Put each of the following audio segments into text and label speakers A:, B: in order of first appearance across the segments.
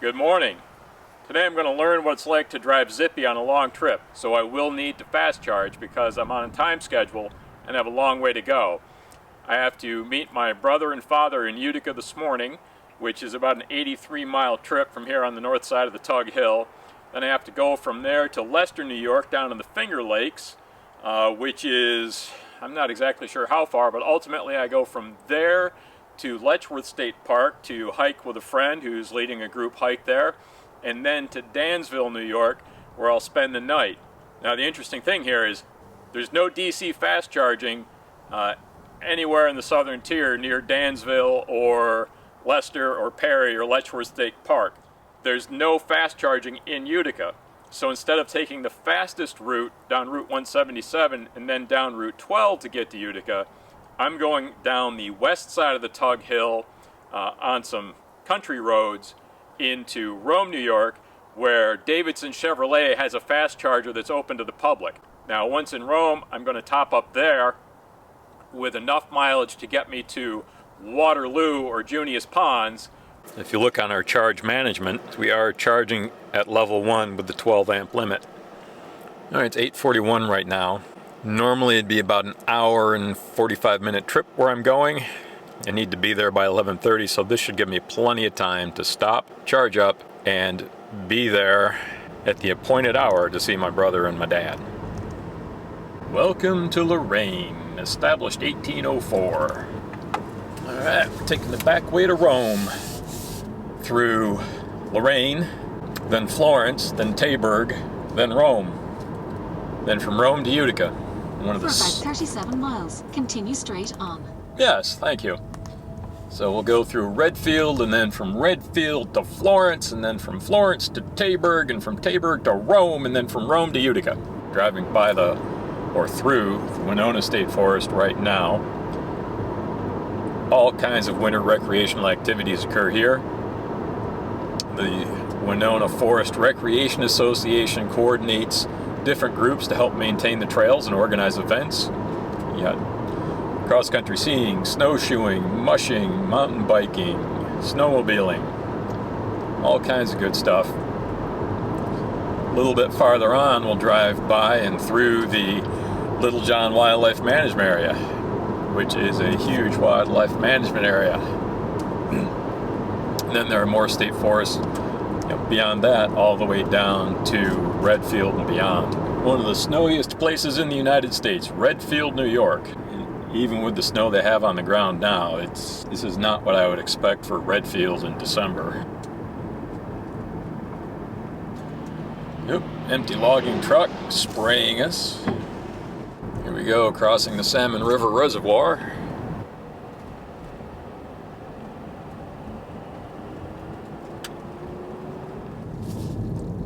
A: Good morning. Today I'm going to learn what it's like to drive zippy on a long trip, so I will need to fast charge because I'm on a time schedule and have a long way to go. I have to meet my brother and father in Utica this morning, which is about an 83-mile trip from here on the north side of the Tug Hill. Then I have to go from there to Leicester, New York, down in the Finger Lakes, which is, I'm not exactly sure how far, but ultimately I go from there to Letchworth State Park to hike with a friend who's leading a group hike there, and then to Dansville, New York, where I'll spend the night. Now the interesting thing here is there's no DC fast charging anywhere in the southern tier near Dansville or Leicester or Perry or Letchworth State Park. There's no fast charging in Utica. So instead of taking the fastest route down Route 177 and then down Route 12 to get to Utica, I'm going down the west side of the Tug Hill on some country roads into Rome, New York, where Davidson Chevrolet has a fast charger that's open to the public. Now, once in Rome, I'm going to top up there with enough mileage to get me to Waterloo or Junius Ponds. If you look on our charge management, we are charging at level 1 with the 12 amp limit. All right, it's 8:41 right now. Normally it'd be about an hour and 45-minute trip where I'm going. I need to be there by 11:30, so this should give me plenty of time to stop, charge up, and be there at the appointed hour to see my brother and my dad. Welcome to Lorraine, established 1804. All right, we're taking the back way to Rome, through Lorraine, then Florence, then Taberg, then Rome, then from Rome to Utica.
B: For about 37 miles, continue straight on.
A: Yes, thank you. So we'll go through Redfield, and then from Redfield to Florence, and then from Florence to Taberg, and from Taberg to Rome, and then from Rome to Utica. Driving by through the Winona State Forest right now. All kinds of winter recreational activities occur here. The Winona Forest Recreation Association coordinates different groups to help maintain the trails and organize events. You got cross-country skiing, snowshoeing, mushing, mountain biking, snowmobiling, all kinds of good stuff. A little bit farther on, we'll drive by and through the Little John Wildlife Management Area, which is a huge wildlife management area. And then there are more state forests beyond that, all the way down to Redfield and beyond. One of the snowiest places in the United States, Redfield, New York. Even with the snow they have on the ground now, this is not what I would expect for Redfield in December. Yep, empty logging truck spraying us. Here we go, crossing the Salmon River Reservoir.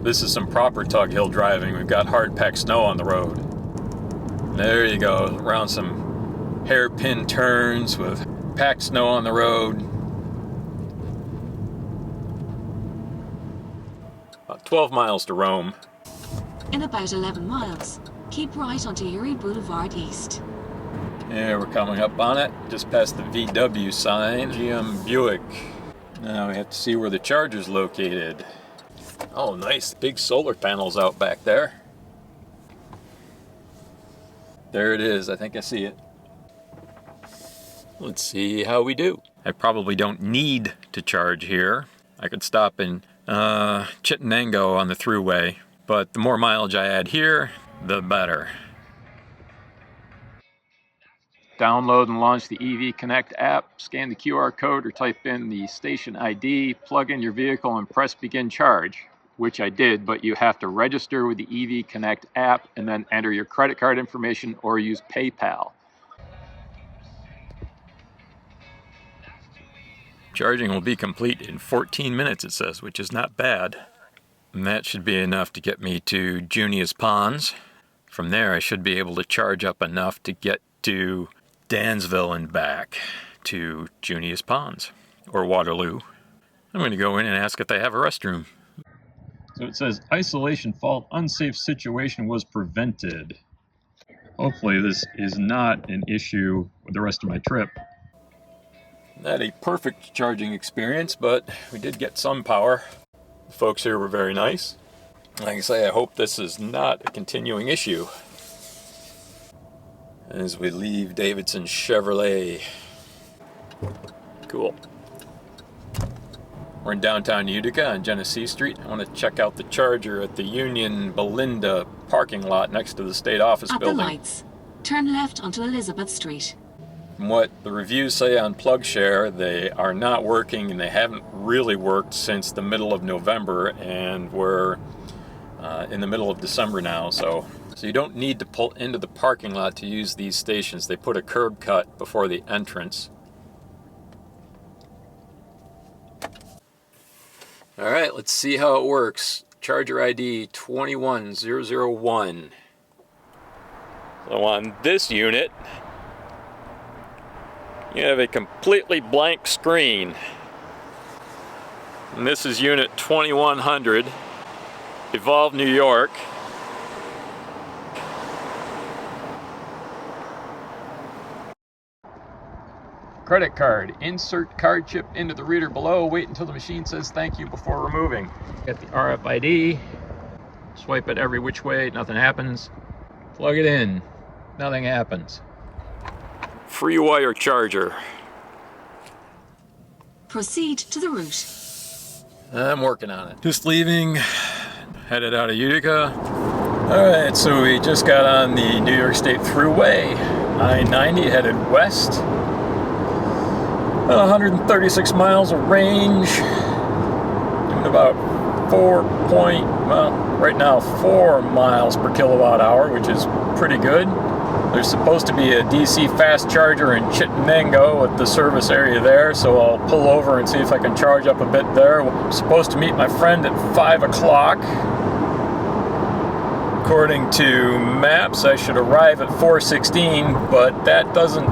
A: This is some proper Tug Hill driving. We've got hard-packed snow on the road. There you go, around some hairpin turns with packed snow on the road. About 12 miles to Rome.
B: In about 11 miles, keep right onto Erie Boulevard East.
A: Yeah, we're coming up on it. Just past the VW sign. GM Buick. Now we have to see where the charger's located. Oh, nice. Big solar panels out back there. There it is. I think I see it. Let's see how we do. I probably don't need to charge here. I could stop in Chittenango on the Throughway, but the more mileage I add here, the better. Download and launch the EV Connect app, scan the QR code or type in the station ID, plug in your vehicle and press begin charge, which I did, but you have to register with the EV Connect app and then enter your credit card information or use PayPal. Charging will be complete in 14 minutes, it says, which is not bad. And that should be enough to get me to Junius Ponds. From there, I should be able to charge up enough to get to Dansville and back to Junius Ponds, or Waterloo. I'm going to go in and ask if they have a restroom. So it says, isolation fault, unsafe situation was prevented. Hopefully this is not an issue with the rest of my trip. Not a perfect charging experience, but we did get some power. The folks here were very nice. Like I say, I hope this is not a continuing issue as we leave Davidson Chevrolet. Cool. We're in downtown Utica on Genesee Street. I want to check out the charger at the Union Belinda parking lot next to the state office
B: At
A: building.
B: the lights, turn left onto Elizabeth Street.
A: From what the reviews say on PlugShare, they are not working, and they haven't really worked since the middle of November, and we're in the middle of December now, so you don't need to pull into the parking lot to use these stations. They put a curb cut before the entrance. All right, let's see how it works. Charger ID 21001. So on this unit, you have a completely blank screen. And this is unit 2100, Evolve, New York. Credit card. Insert card chip into the reader below. Wait until the machine says thank you before removing. Get the RFID. Swipe it every which way. Nothing happens. Plug it in. Nothing happens. Free wire charger.
B: Proceed to the route.
A: I'm working on it. Just leaving. Headed out of Utica. Alright, so we just got on the New York State Thruway. I-90 headed west. 136 miles of range, doing about 4 miles per kilowatt hour, which is pretty good. There's supposed to be a DC fast charger in Chittenango at the service area there, so I'll pull over and see if I can charge up a bit there. I'm supposed to meet my friend at 5 o'clock. According to maps, I should arrive at 4:16, but that doesn't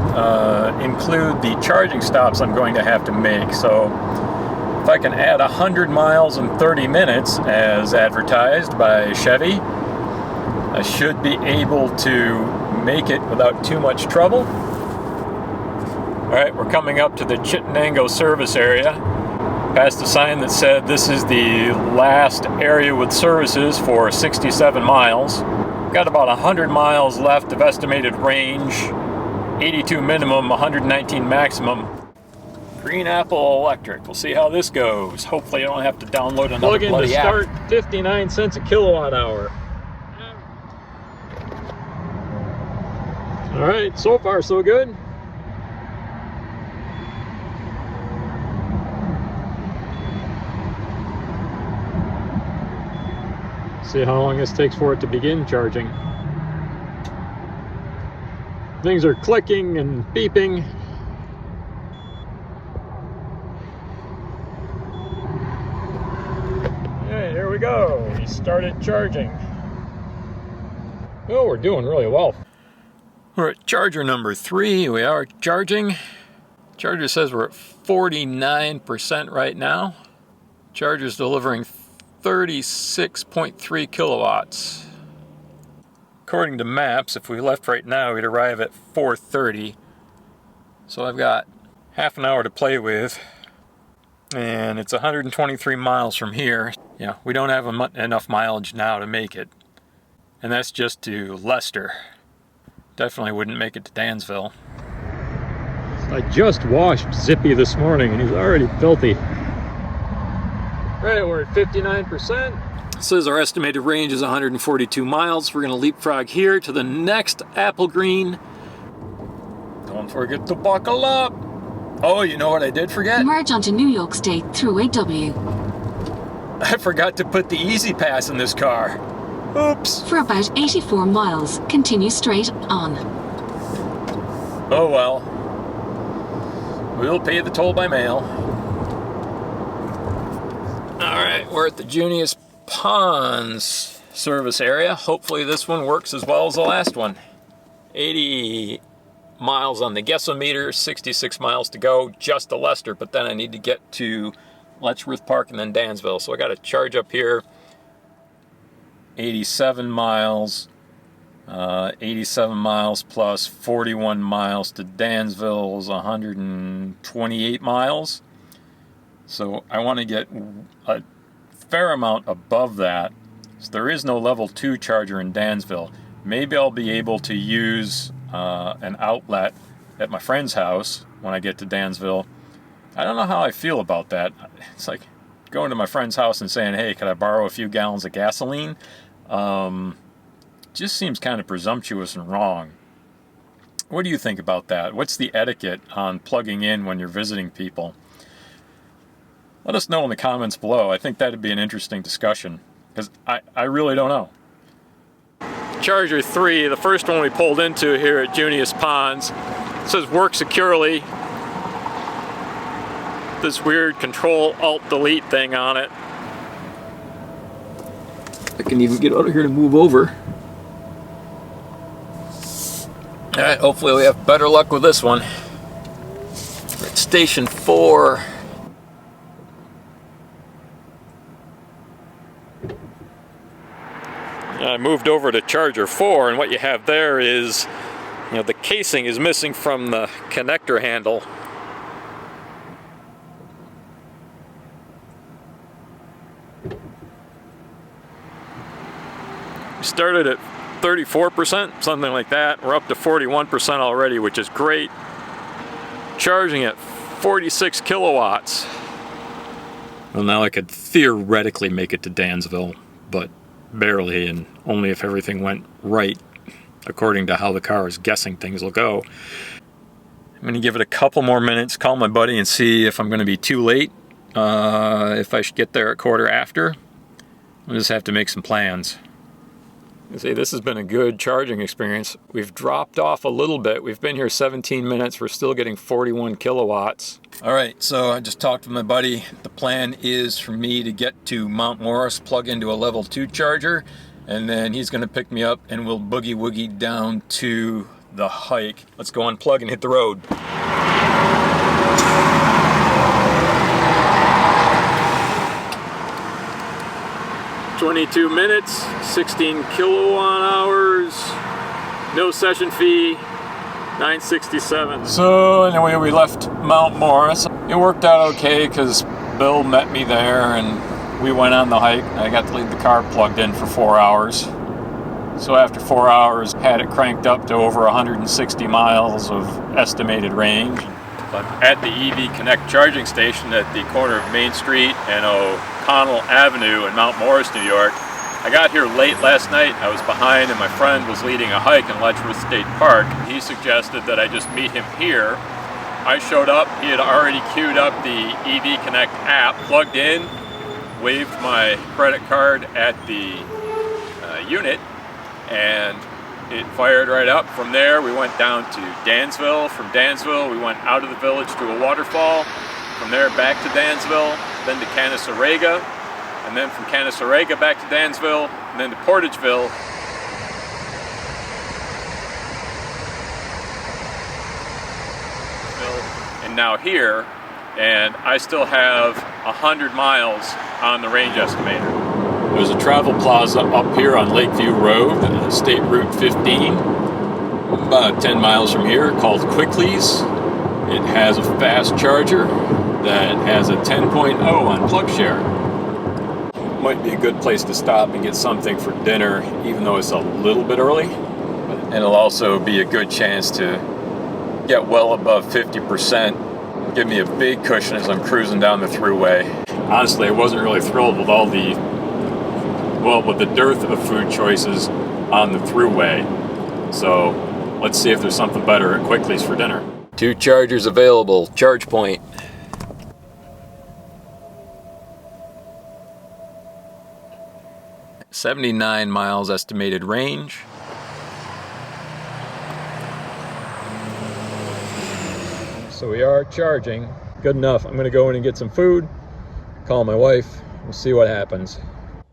A: include the charging stops I'm going to have to make. So if I can add 100 miles in 30 minutes, as advertised by Chevy, I should be able to make it without too much trouble. All right, we're coming up to the Chittenango service area. Passed a sign that said this is the last area with services for 67 miles. Got about 100 miles left of estimated range, 82 minimum, 119 maximum. Green Apple Electric. We'll see how this goes. Hopefully I don't have to download another bloody app. Plug in to start, 59 cents a kilowatt hour. All right, so far so good. See how long this takes for it to begin charging. Things are clicking and beeping. Okay, here we go. We started charging. Oh, we're doing really well. We're at charger number 3. We are charging. Charger says we're at 49% right now. Charger's delivering 36.3 kilowatts. According to maps, if we left right now, we'd arrive at 4:30. So I've got half an hour to play with, and it's 123 miles from here. Yeah, we don't have enough mileage now to make it, and that's just to Leicester. Definitely wouldn't make it to Dansville. I just washed Zippy this morning, and he's already filthy. Right, we're at 59%. Says our estimated range is 142 miles. We're going to leapfrog here to the next Apple Green. Don't forget to buckle up. Oh, you know what I did forget?
B: Merge onto New York State Throughway W.
A: I forgot to put the Easy Pass in this car. Oops.
B: For about 84 miles, continue straight on.
A: Oh well. We'll pay the toll by mail. Alright, we're at the Junius Ponds service area. Hopefully this one works as well as the last one. 80 miles on the guessometer, 66 miles to go, just to Leicester, but then I need to get to Letchworth Park and then Dansville. So I got to charge up here. 87 miles, 87 miles plus 41 miles to Dansville is 128 miles. So I want to get a fair amount above that. So there is no level 2 charger in Dansville. Maybe I'll be able to use an outlet at my friend's house when I get to Dansville. I don't know how I feel about that. It's like going to my friend's house and saying, hey, could I borrow a few gallons of gasoline? Just seems kind of presumptuous and wrong. What do you think about that? What's the etiquette on plugging in when you're visiting people? Let us know in the comments below. I think that'd be an interesting discussion, because I really don't know. Charger 3, the first one we pulled into here at Junius Ponds, it says work securely. This weird Control-Alt-Delete thing on it. I can even get out of here to move over. Alright, hopefully we have better luck with this one. We're at Station 4. I moved over to Charger 4, and what you have there is, you know, the casing is missing from the connector handle. We started at 34%, something like that. We're up to 41% already, which is great. Charging at 46 kilowatts. Well, now I could theoretically make it to Dansville, but barely, and only if everything went right according to how the car is guessing things will go. I'm going to give it a couple more minutes, call my buddy and see if I'm going to be too late, if I should get there at quarter after. I'll just have to make some plans. You see, this has been a good charging experience. We've dropped off a little bit. We've been here 17 minutes. We're still getting 41 kilowatts. All right, so I just talked to my buddy. The plan is for me to get to Mount Morris, plug into a level 2 charger, and then he's gonna pick me up and we'll boogie woogie down to the hike. Let's go unplug and hit the road. 22 minutes, 16 kilowatt hours, no session fee, $9.67. So anyway, we left Mount Morris. It worked out okay because Bill met me there and we went on the hike. I got to leave the car plugged in for 4 hours. So after 4 hours, had it cranked up to over 160 miles of estimated range. But at the EV Connect charging station at the corner of Main Street and O'Connell Avenue in Mount Morris, New York, I got here late last night. I was behind and my friend was leading a hike in Letchworth State Park. He suggested that I just meet him here. I showed up, he had already queued up the EV Connect app, plugged in, waved my credit card at the unit, and it fired right up. From there we went down to Dansville. From Dansville we went out of the village to a waterfall. From there back to Dansville, then to Canaseraga, and then from Canaseraga back to Dansville, and then to Portageville. And now here, and I still have 100 miles on the range estimator. There's a travel plaza up here on Lakeview Road, State Route 15, about 10 miles from here, called Quickly's. It has a fast charger that has a 10.0 on PlugShare. Might be a good place to stop and get something for dinner, even though it's a little bit early. And it'll also be a good chance to get well above 50%, give me a big cushion as I'm cruising down the Throughway. Honestly, I wasn't really thrilled with all the, well, with the dearth of food choices on the Throughway. So let's see if there's something better at Quickly's for dinner. 2 chargers available, charge point. $79 miles estimated range. So we are charging. Good enough. I'm going to go in and get some food, call my wife, we'll see what happens.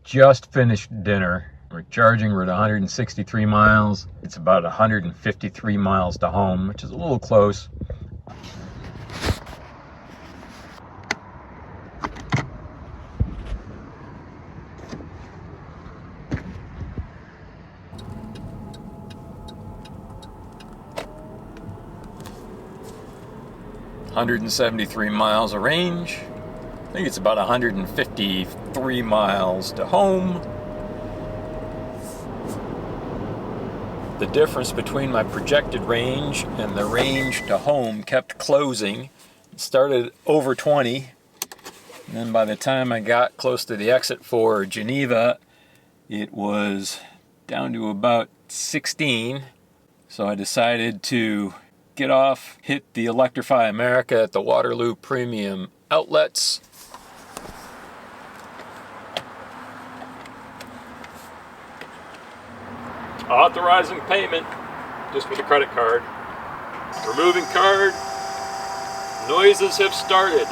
A: Just finished dinner. We're charging, we're at 163 miles. It's about 153 miles to home, which is a little close. $173 miles of range. I think it's about 153 miles to home. The difference between my projected range and the range to home kept closing. It started over 20, and then by the time I got close to the exit for Geneva, it was down to about 16. So I decided to get off, hit the Electrify America at the Waterloo Premium Outlets. Authorizing payment, just with a credit card. Removing card. Noises have started.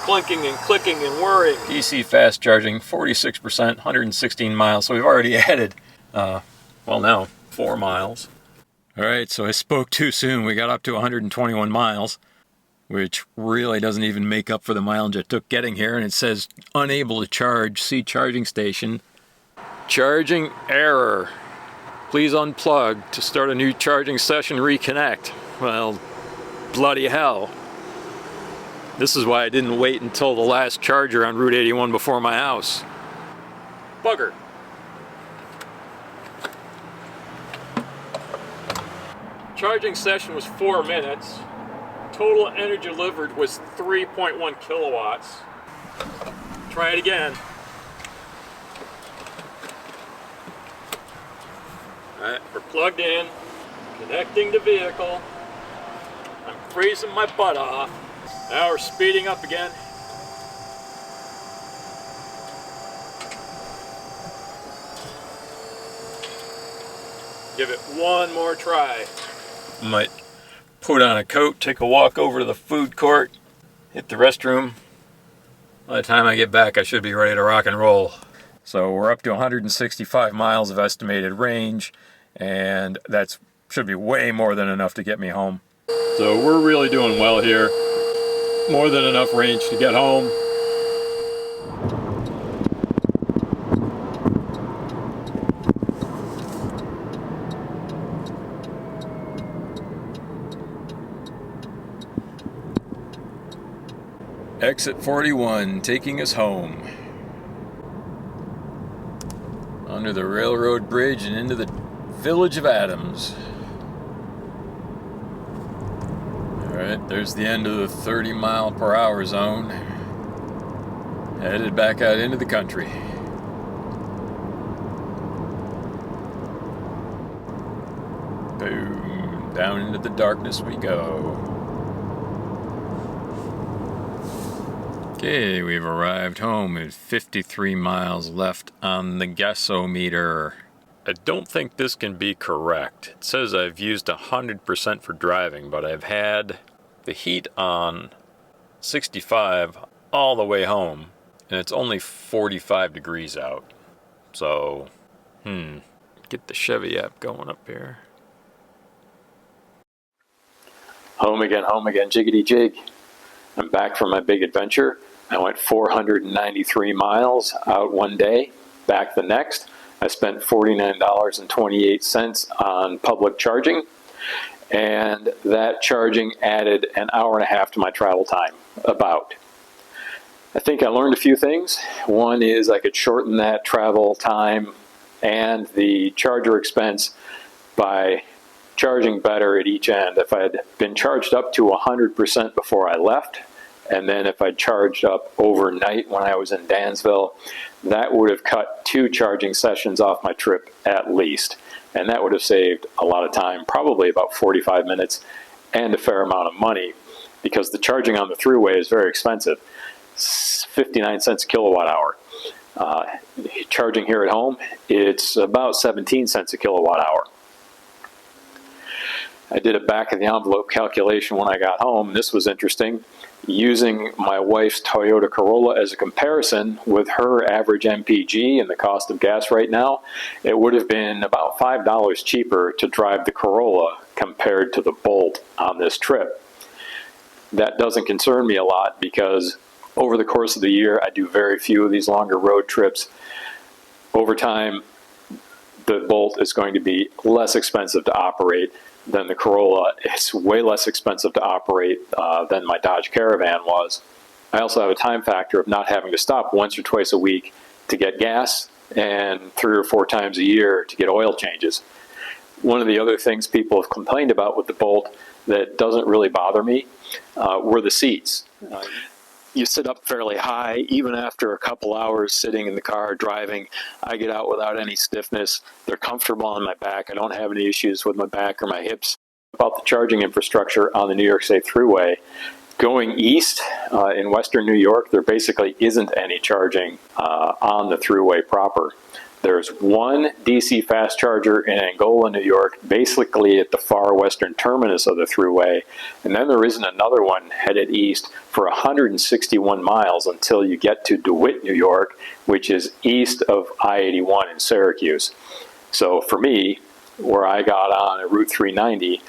A: Clinking and clicking and whirring. DC fast charging, 46%, 116 miles. So we've already added, well now, 4 miles. All right, so I spoke too soon. We got up to 121 miles, which really doesn't even make up for the mileage it took getting here. And it says unable to charge, see charging station. Charging error. Please unplug to start a new charging session, reconnect. Well, bloody hell. This is why I didn't wait until the last charger on Route 81 before my house. Bugger. Charging session was 4 minutes. Total energy delivered was 3.1 kilowatts. Try it again. Alright, we're plugged in, connecting the vehicle. I'm freezing my butt off. Now we're speeding up again. Give it one more try. Might put on a coat, take a walk over to the food court, hit the restroom. By the time I get back, I should be ready to rock and roll. So we're up to 165 miles of estimated range, and that should be way more than enough to get me home. So we're really doing well here. More than enough range to get home. Exit 41, taking us home. Under the railroad bridge and into the village of Adams. Alright, there's the end of the 30 mile per hour zone. Headed back out into the country. Boom, down into the darkness we go. Okay, we've arrived home with 53 miles left on the gasometer. I don't think this can be correct. It says I've used 100% for driving, but I've had the heat on 65 all the way home, and it's only 45 degrees out. So, get the Chevy app going up here. Home again, jiggity jig. I'm back from my big adventure. I went 493 miles out one day, back the next. I spent $49.28 on public charging, and that charging added an hour and a half to my travel time, about. I think I learned a few things. One is I could shorten that travel time and the charger expense by charging better at each end. If I had been charged up to 100% before I left, and then if I charged up overnight when I was in Dansville, that would have cut 2 charging sessions off my trip at least. And that would have saved a lot of time, probably about 45 minutes, and a fair amount of money, because the charging on the Throughway is very expensive. It's 59 cents a kilowatt hour. Charging here at home, it's about 17 cents a kilowatt hour. I did a back of the envelope calculation when I got home. This was interesting. Using my wife's Toyota Corolla as a comparison with her average MPG and the cost of gas right now, it would have been about $5 cheaper to drive the Corolla compared to the Bolt on this trip. That doesn't concern me a lot because over the course of the year, I do very few of these longer road trips. Over time, the Bolt is going to be less expensive to operate.
C: than the Corolla. It's way less expensive to operate than my Dodge Caravan was. I also have a time factor of not having to stop once or twice a week to get gas and 3 or 4 times a year to get oil changes. One of the other things people have complained about with the Bolt that doesn't really bother me were the seats. You sit up fairly high. Even after a couple hours sitting in the car driving, I get out without any stiffness. They're comfortable on my back. I don't have any issues with my back or my hips. About the charging infrastructure on the New York State Thruway, going east in western New York, there basically isn't any charging on the Thruway proper. There's one DC fast charger in Angola, New York, basically at the far western terminus of the Thruway, and then there isn't another one headed east for 161 miles until you get to DeWitt, New York, which is east of I-81 in Syracuse. So for me, where I got on at Route 390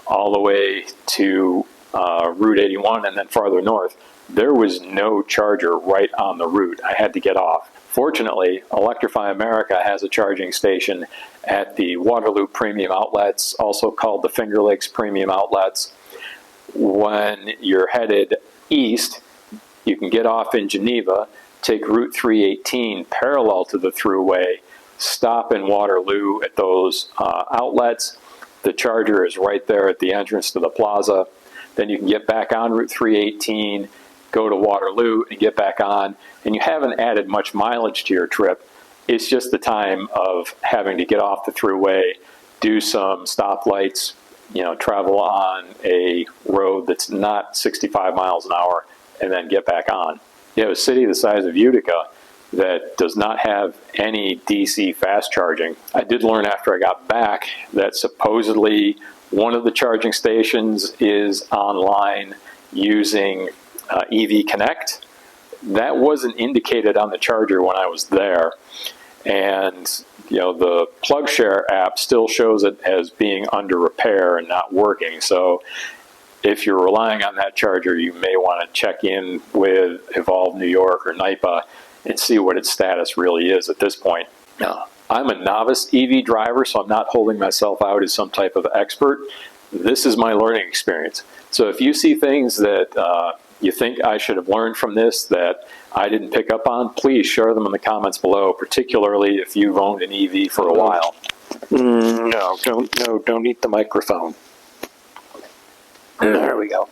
C: all the way to Route 81 and then farther north, there was no charger right on the route. I had to get off. Fortunately, Electrify America has a charging station at the Waterloo Premium Outlets, also called the Finger Lakes Premium Outlets. When you're headed east, you can get off in Geneva, take Route 318 parallel to the Thruway, stop in Waterloo at those outlets. The charger is right there at the entrance to the plaza. Then you can get back on Route 318, go to Waterloo and get back on, and you haven't added much mileage to your trip. It's just the time of having to get off the Thruway, do some stoplights, travel on a road that's not 65 miles an hour, and then get back on. You have a city the size of Utica that does not have any DC fast charging. I did learn after I got back that supposedly one of the charging stations is online using EV Connect. That wasn't indicated on the charger when I was there, and the PlugShare app still shows it as being under repair and not working. So if you're relying on that charger, you may want to check in with Evolve New York or NYPA and see what its status really is at this point. Now, I'm a novice EV driver, so I'm not holding myself out as some type of expert. This is my learning experience. So if you see things that you think I should have learned from this that I didn't pick up on, please share them in the comments below, particularly if you've owned an EV for a while. No, don't eat the microphone. There we go.